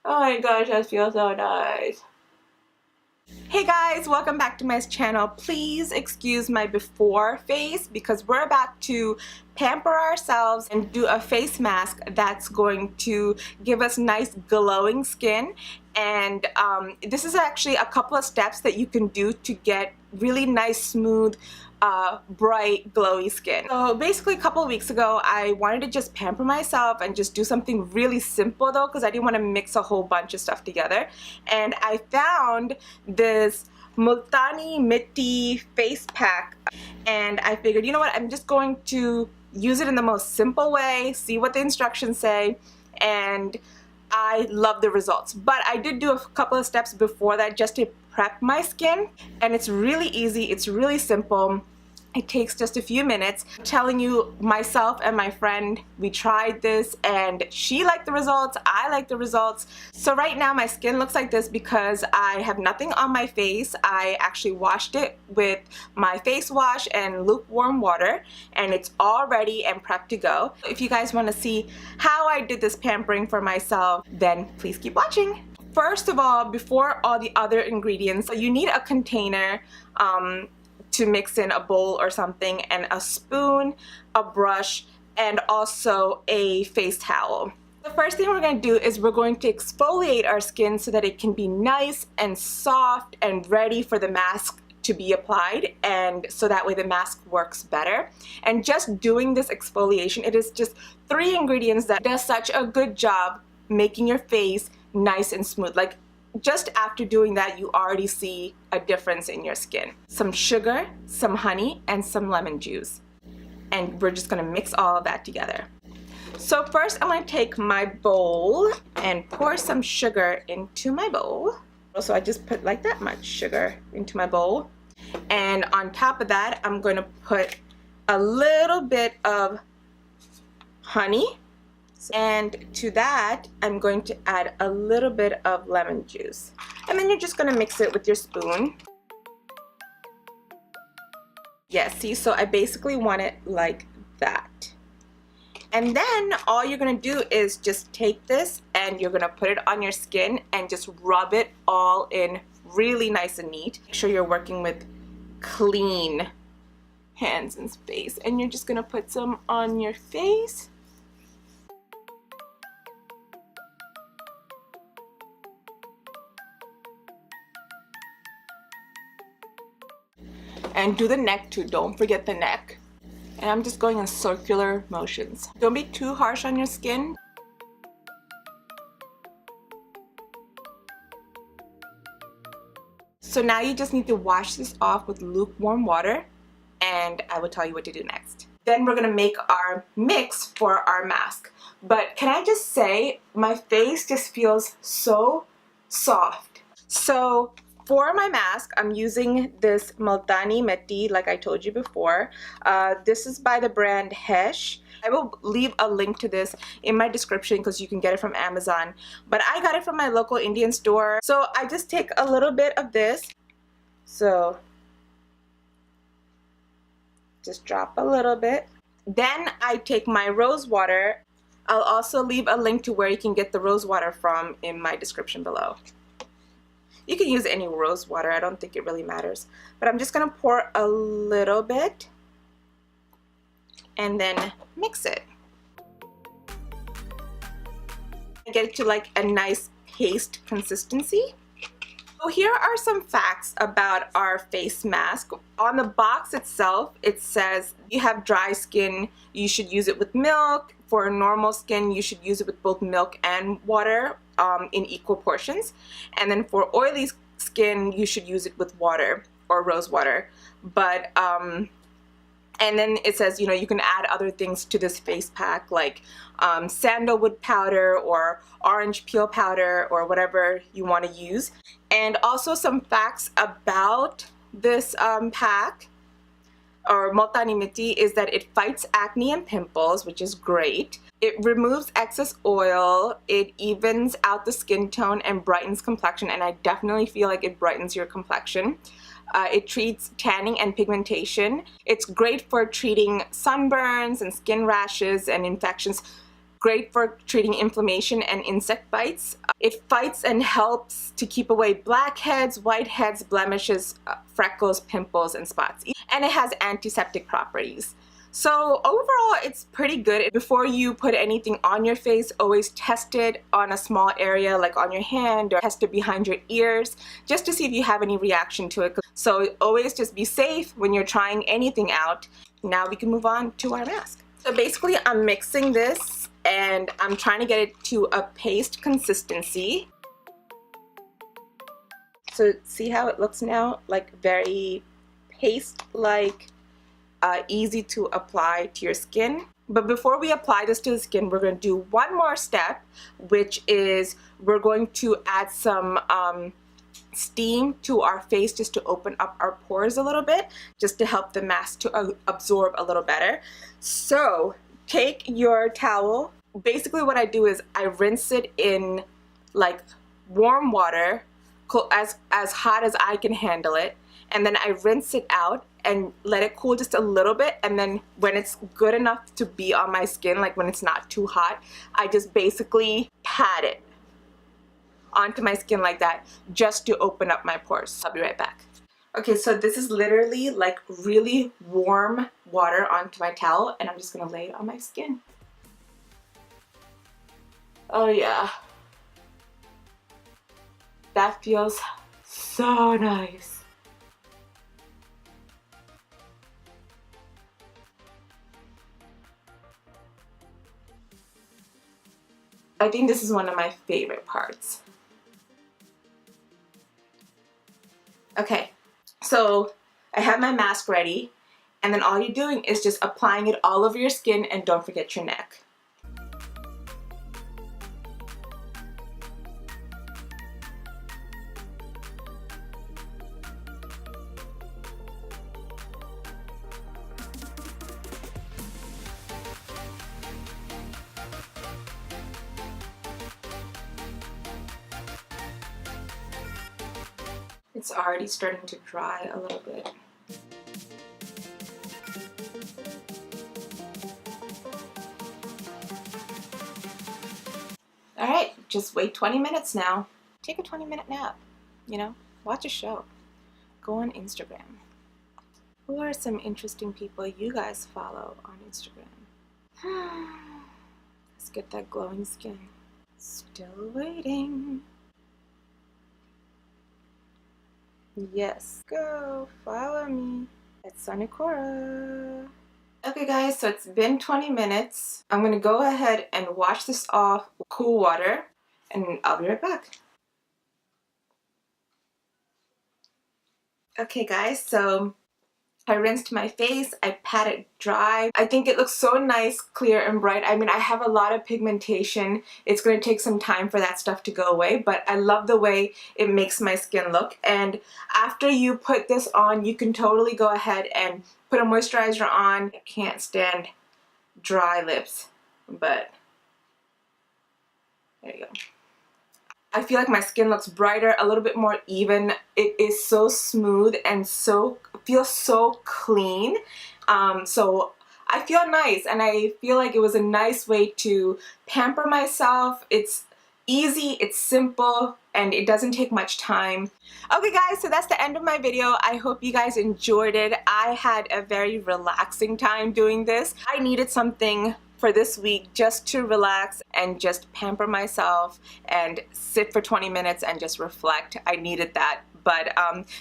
Oh my gosh, that feels so nice. Hey guys, welcome back to my channel. Please excuse my before face because we're about to pamper ourselves and do a face mask that's going to give us nice glowing skin. And this is actually a couple of steps that you can do to get really nice, smooth, bright, glowy skin. So basically a couple of weeks ago I wanted to just pamper myself and just do something really simple though, because I didn't want to mix a whole bunch of stuff together. And I found this Multani Mitti face pack and I figured, you know what, I'm just going to use it in the most simple way, see what the instructions say, and I love the results. But I did do a couple of steps before that just to prep my skin, and it's really easy, it's really simple. It takes just a few minutes. I'm telling you, myself and my friend, we tried this and she liked the results, I like the results. So right now my skin looks like this because I have nothing on my face. I actually washed it with my face wash and lukewarm water, and it's all ready and prepped to go. If you guys want to see how I did this pampering for myself, then please keep watching. First of all, before all the other ingredients, you need a container to mix in a bowl or something, and a spoon, a brush, and also a face towel. The first thing we're going to do is we're going to exfoliate our skin so that it can be nice and soft and ready for the mask to be applied, and so that way the mask works better. And just doing this exfoliation, it is just 3 ingredients that does such a good job making your face nice and smooth. Like, just after doing that, you already see a difference in your skin. Some sugar, some honey, and some lemon juice. And we're just gonna mix all of that together. So first I'm gonna take my bowl and pour some sugar into my bowl. So I just put like that much sugar into my bowl. And on top of that, I'm gonna put a little bit of honey. And to that, I'm going to add a little bit of lemon juice. And then you're just going to mix it with your spoon. Yeah, see, so I basically want it like that. And then all you're going to do is just take this and you're going to put it on your skin and just rub it all in really nice and neat. Make sure you're working with clean hands and face. And you're just going to put some on your face. And do the neck too, don't forget the neck. And I'm just going in circular motions. Don't be too harsh on your skin. So now you just need to wash this off with lukewarm water, and I will tell you what to do next. Then we're gonna make our mix for our mask. But can I just say, my face just feels so soft. So for my mask, I'm using this Multani Mitti, like I told you before. This is by the brand Hesh. I will leave a link to this in my description because you can get it from Amazon. But I got it from my local Indian store. So I just take a little bit of this. So just drop a little bit. Then I take my rose water. I'll also leave a link to where you can get the rose water from in my description below. You can use any rose water, I don't think it really matters. But I'm just going to pour a little bit and then mix it. Get it to like a nice paste consistency. So here are some facts about our face mask. On the box itself, it says you have dry skin, you should use it with milk. For normal skin, you should use it with both milk and water in equal portions. And then for oily skin, you should use it with water or rose water. But and then it says, you know, you can add other things to this face pack like sandalwood powder or orange peel powder or whatever you want to use. And also some facts about this pack or Multani Mitti is that it fights acne and pimples, which is great. It removes excess oil, it evens out the skin tone and brightens complexion, and I definitely feel like it brightens your complexion. It treats tanning and pigmentation. It's great for treating sunburns and skin rashes and infections. great for treating inflammation and insect bites. It fights and helps to keep away blackheads, whiteheads, blemishes, freckles, pimples, and spots. And it has antiseptic properties. So overall, it's pretty good. Before you put anything on your face, always test it on a small area like on your hand, or test it behind your ears just to see if you have any reaction to it. So always just be safe when you're trying anything out. Now we can move on to our mask. So basically I'm mixing this and I'm trying to get it to a paste consistency. So see how it looks now? Like very paste-like. Easy to apply to your skin. But before we apply this to the skin, we're going to do one more step, which is we're going to add some steam to our face just to open up our pores a little bit, just to help the mask to absorb a little better. So take your towel. Basically what I do is I rinse it in like warm water, as hot as I can handle it, and then I rinse it out and let it cool just a little bit, and then when it's good enough to be on my skin, like when it's not too hot, I just basically pat it onto my skin like that just to open up my pores. I'll be right back. Okay, so this is literally like really warm water onto my towel, and I'm just gonna lay it on my skin. Oh yeah, that feels so nice. I think this is one of my favorite parts. Okay, so I have my mask ready, and then all you're doing is just applying it all over your skin, and don't forget your neck. It's already starting to dry a little bit. Alright, just wait 20 minutes now. Take a 20-minute nap, you know, watch a show, go on Instagram. Who are some interesting people you guys follow on Instagram? Let's get that glowing skin. Still waiting. Yes, go follow me at Sonicora. Okay guys, so it's been 20 minutes. I'm gonna go ahead and wash this off with cool water, and I'll be right back. Okay guys, so I rinsed my face, I pat it dry. I think it looks so nice, clear and bright. I mean, I have a lot of pigmentation. It's going to take some time for that stuff to go away, but I love the way it makes my skin look. And after you put this on, you can totally go ahead and put a moisturizer on. I can't stand dry lips, but there you go. I feel like my skin looks brighter, a little bit more even. It is so smooth and feels so clean. So I feel nice, and I feel like it was a nice way to pamper myself. It's easy, it's simple, and it doesn't take much time. Okay guys, so that's the end of my video. I hope you guys enjoyed it. I had a very relaxing time doing this. I needed something for this week just to relax and just pamper myself and sit for 20 minutes and just reflect. I needed that. But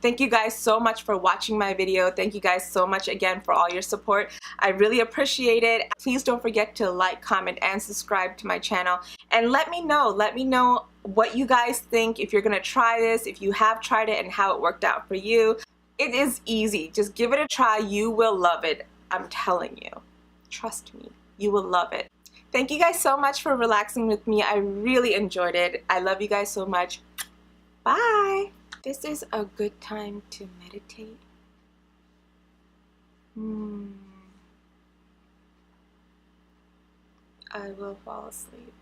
thank you guys so much for watching my video. Thank you guys so much again for all your support. I really appreciate it. Please don't forget to like, comment, and subscribe to my channel. And let me know what you guys think, if you're gonna try this, if you have tried it, and how it worked out for you. It is easy. Just give it a try. You will love it. I'm telling you. Trust me. You will love it. Thank you guys so much for relaxing with me. I really enjoyed it. I love you guys so much. Bye. This is a good time to meditate. I will fall asleep.